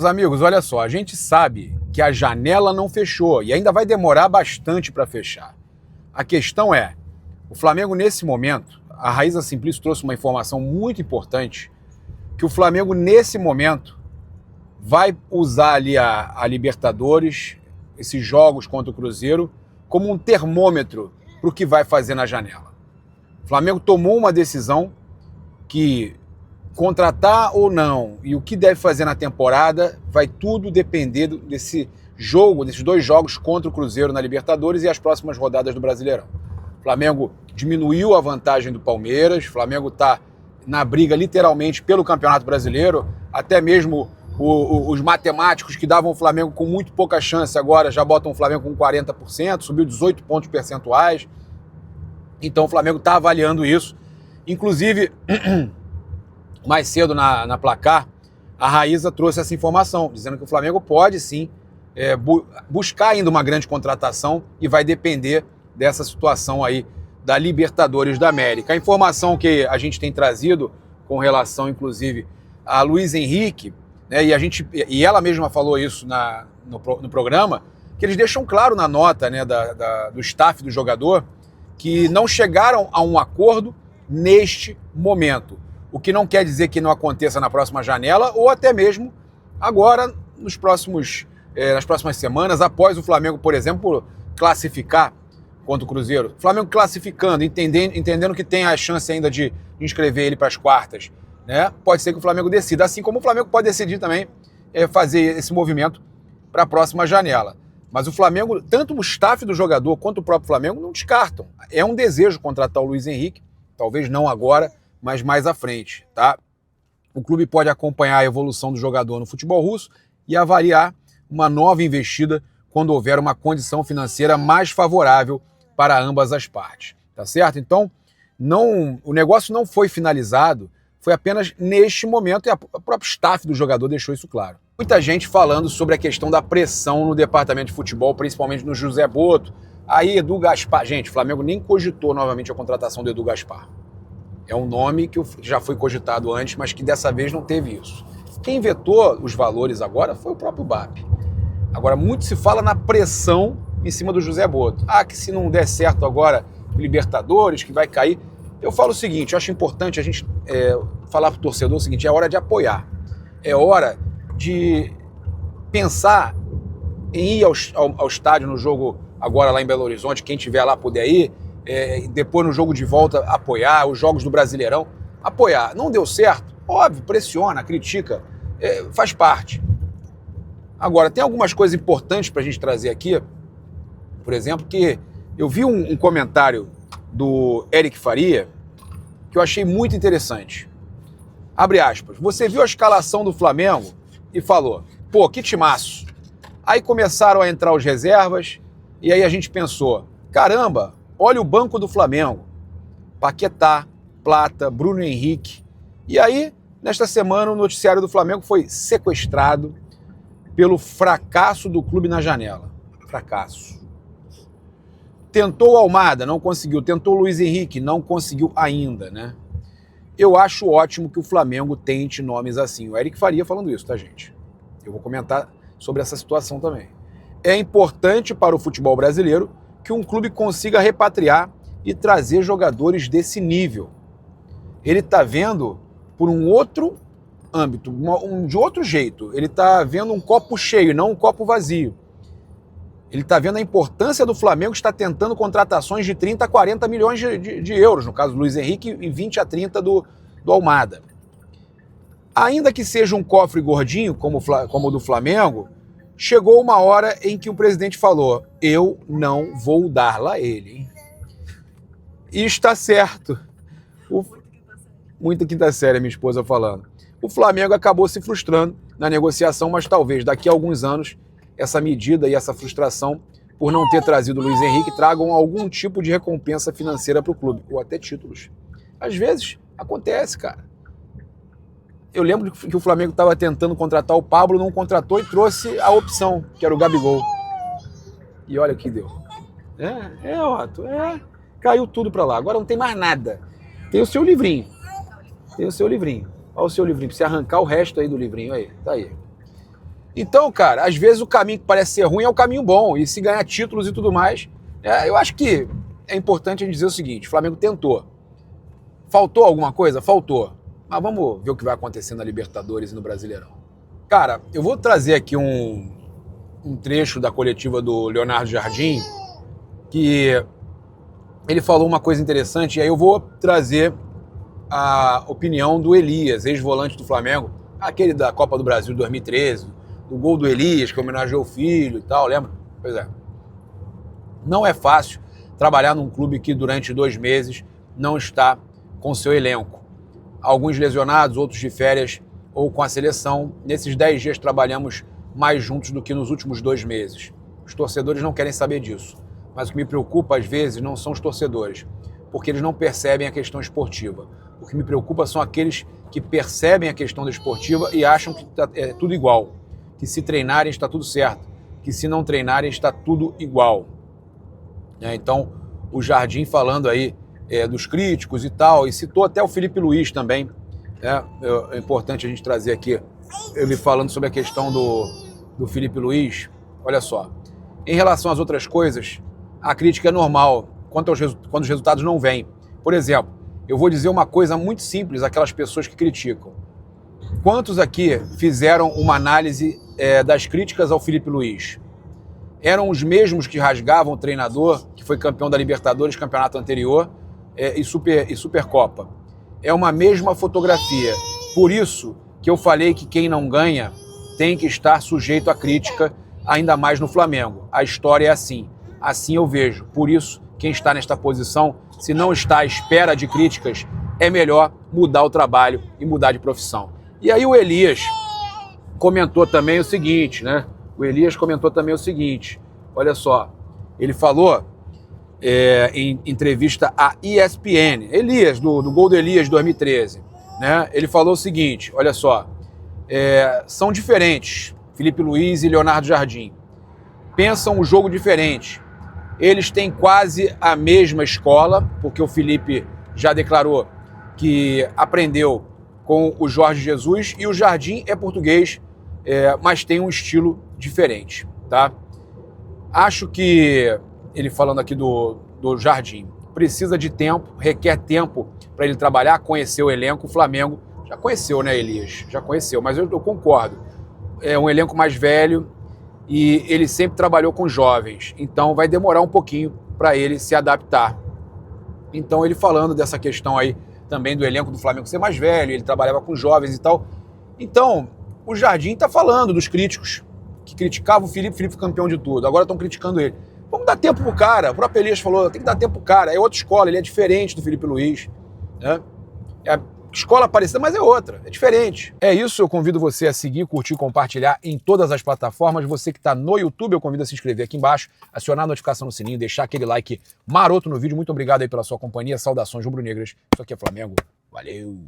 Meus amigos, olha só, a gente sabe que a janela não fechou e ainda vai demorar bastante para fechar. A questão é, o Flamengo nesse momento, a Raíza Simplício trouxe uma informação muito importante, que o Flamengo nesse momento vai usar ali a Libertadores, esses jogos contra o Cruzeiro, como um termômetro para o que vai fazer na janela. O Flamengo tomou uma decisão que contratar ou não e o que deve fazer na temporada vai tudo depender desse jogo, desses dois jogos contra o Cruzeiro na Libertadores e as próximas rodadas do Brasileirão. O Flamengo diminuiu a vantagem do Palmeiras, o Flamengo está na briga literalmente pelo Campeonato Brasileiro, até mesmo os matemáticos que davam o Flamengo com muito pouca chance agora já botam o Flamengo com 40%, subiu 18 pontos percentuais. Então o Flamengo está avaliando isso. Inclusive, mais cedo na Placar, a Raíza trouxe essa informação, dizendo que o Flamengo pode sim buscar ainda uma grande contratação e vai depender dessa situação aí da Libertadores da América. A informação que a gente tem trazido com relação, inclusive, a Luiz Henrique, né, e ela mesma falou isso no programa, que eles deixam claro na nota, né, do staff do jogador que não chegaram a um acordo neste momento. O que não quer dizer que não aconteça na próxima janela ou até mesmo agora, nas próximas semanas, após o Flamengo, por exemplo, classificar contra o Cruzeiro. O Flamengo classificando, entendendo que tem a chance ainda de inscrever ele para as quartas, né? Pode ser que o Flamengo decida, assim como o Flamengo pode decidir também fazer esse movimento para a próxima janela. Mas o Flamengo, tanto o staff do jogador quanto o próprio Flamengo não descartam. É um desejo contratar o Luiz Henrique, talvez não agora, mas mais à frente, tá? O clube pode acompanhar a evolução do jogador no futebol russo e avaliar uma nova investida quando houver uma condição financeira mais favorável para ambas as partes, tá certo? Então, o negócio não foi finalizado, foi apenas neste momento e o próprio staff do jogador deixou isso claro. Muita gente falando sobre a questão da pressão no departamento de futebol, principalmente no José Botto. Aí, Edu Gaspar. Gente, o Flamengo nem cogitou novamente a contratação do Edu Gaspar. É um nome que já foi cogitado antes, mas que dessa vez não teve isso. Quem vetou os valores agora foi o próprio BAP. Agora, muito se fala na pressão em cima do José Botto. Que se não der certo agora o Libertadores, que vai cair. Eu falo o seguinte, eu acho importante a gente falar para o torcedor o seguinte, é hora de apoiar. É hora de pensar em ir ao estádio no jogo agora lá em Belo Horizonte, quem estiver lá puder ir, depois no jogo de volta apoiar, os jogos do Brasileirão, apoiar. Não deu certo? Óbvio, pressiona, critica, faz parte. Agora, tem algumas coisas importantes para a gente trazer aqui, por exemplo, que eu vi um comentário do Eric Faria que eu achei muito interessante. Abre aspas, você viu a escalação do Flamengo e falou, pô, que timaço. Aí começaram a entrar os reservas e aí a gente pensou, caramba, olha o banco do Flamengo, Paquetá, Plata, Bruno Henrique. E aí, nesta semana, o noticiário do Flamengo foi sequestrado pelo fracasso do clube na janela. Fracasso. Tentou o Almada, não conseguiu. Tentou o Luiz Henrique, não conseguiu ainda, né? Eu acho ótimo que o Flamengo tente nomes assim. O Eric Faria falando isso, tá, gente? Eu vou comentar sobre essa situação também. É importante para o futebol brasileiro que um clube consiga repatriar e trazer jogadores desse nível. Ele está vendo por um outro âmbito, de outro jeito. Ele está vendo um copo cheio, não um copo vazio. Ele está vendo a importância do Flamengo estar tentando contratações de 30 a 40 milhões de euros, no caso do Luiz Henrique, e 20 a 30 do Almada. Ainda que seja um cofre gordinho, como o do Flamengo, chegou uma hora em que o presidente falou, eu não vou dar lá ele. Hein? E está certo. Muita quinta série, minha esposa falando. O Flamengo acabou se frustrando na negociação, mas talvez daqui a alguns anos essa medida e essa frustração por não ter trazido o Luiz Henrique tragam algum tipo de recompensa financeira para o clube, ou até títulos. Às vezes, acontece, cara. Eu lembro que o Flamengo estava tentando contratar o Pablo, não contratou e trouxe a opção, que era o Gabigol. E olha o que deu. Otto, caiu tudo para lá. Agora não tem mais nada. Tem o seu livrinho. Olha o seu livrinho. Pra você arrancar o resto aí do livrinho aí. Tá aí. Então, cara, às vezes o caminho que parece ser ruim é o caminho bom, e se ganhar títulos e tudo mais, eu acho que é importante a gente dizer o seguinte, o Flamengo tentou. Faltou alguma coisa? Faltou. Mas vamos ver o que vai acontecer na Libertadores e no Brasileirão. Cara, eu vou trazer aqui um trecho da coletiva do Leonardo Jardim, que ele falou uma coisa interessante, e aí eu vou trazer a opinião do Elias, ex-volante do Flamengo, aquele da Copa do Brasil de 2013, do gol do Elias, que homenageou o filho e tal, lembra? Pois é. Não é fácil trabalhar num clube que durante 2 meses não está com seu elenco. Alguns lesionados, outros de férias ou com a seleção. Nesses 10 dias trabalhamos mais juntos do que nos últimos 2 meses. Os torcedores não querem saber disso. Mas o que me preocupa às vezes não são os torcedores, porque eles não percebem a questão esportiva. O que me preocupa são aqueles que percebem a questão da esportiva e acham que é tudo igual. Que se treinarem está tudo certo, que se não treinarem está tudo igual. Então, o Jardim falando aí dos críticos e tal, e citou até o Felipe Luiz também. É importante a gente trazer aqui, ele falando sobre a questão do Felipe Luiz. Olha só, em relação às outras coisas, a crítica é normal quando os resultados não vêm. Por exemplo, eu vou dizer uma coisa muito simples àquelas pessoas que criticam. Quantos aqui fizeram uma análise das críticas ao Felipe Luiz? Eram os mesmos que rasgavam o treinador, que foi campeão da Libertadores, campeonato anterior, e Supercopa. É uma mesma fotografia. Por isso que eu falei que quem não ganha tem que estar sujeito à crítica, ainda mais no Flamengo. A história é assim. Assim eu vejo. Por isso, quem está nesta posição, se não está à espera de críticas, é melhor mudar o trabalho e mudar de profissão. E aí o Elias comentou também o seguinte, né? O Elias comentou também o seguinte, olha só, ele falou em entrevista à ESPN, Elias, do gol do Elias de 2013, né? Ele falou o seguinte, olha só, são diferentes, Felipe Luiz e Leonardo Jardim, pensam o jogo diferente, eles têm quase a mesma escola, porque o Felipe já declarou que aprendeu com o Jorge Jesus, e o Jardim é português, mas tem um estilo diferente, tá? Acho que, ele falando aqui do Jardim, precisa de tempo, requer tempo para ele trabalhar, conhecer o elenco. O Flamengo já conheceu, né, Elias? Já conheceu, mas eu concordo. É um elenco mais velho e ele sempre trabalhou com jovens, então vai demorar um pouquinho para ele se adaptar. Então ele falando dessa questão aí também do elenco do Flamengo ser mais velho, ele trabalhava com jovens e tal. Então, o Jardim está falando dos críticos, que criticavam o Felipe campeão de tudo, agora estão criticando ele. Vamos dar tempo pro cara, o próprio Elias falou, tem que dar tempo pro cara, é outra escola, ele é diferente do Felipe Luiz, né? É a escola parecida, mas é outra, é diferente. É isso, eu convido você a seguir, curtir, compartilhar em todas as plataformas. Você que está no YouTube, eu convido a se inscrever aqui embaixo, acionar a notificação no sininho, deixar aquele like maroto no vídeo. Muito obrigado aí pela sua companhia, saudações rubro-negras. Isso aqui é Flamengo, valeu!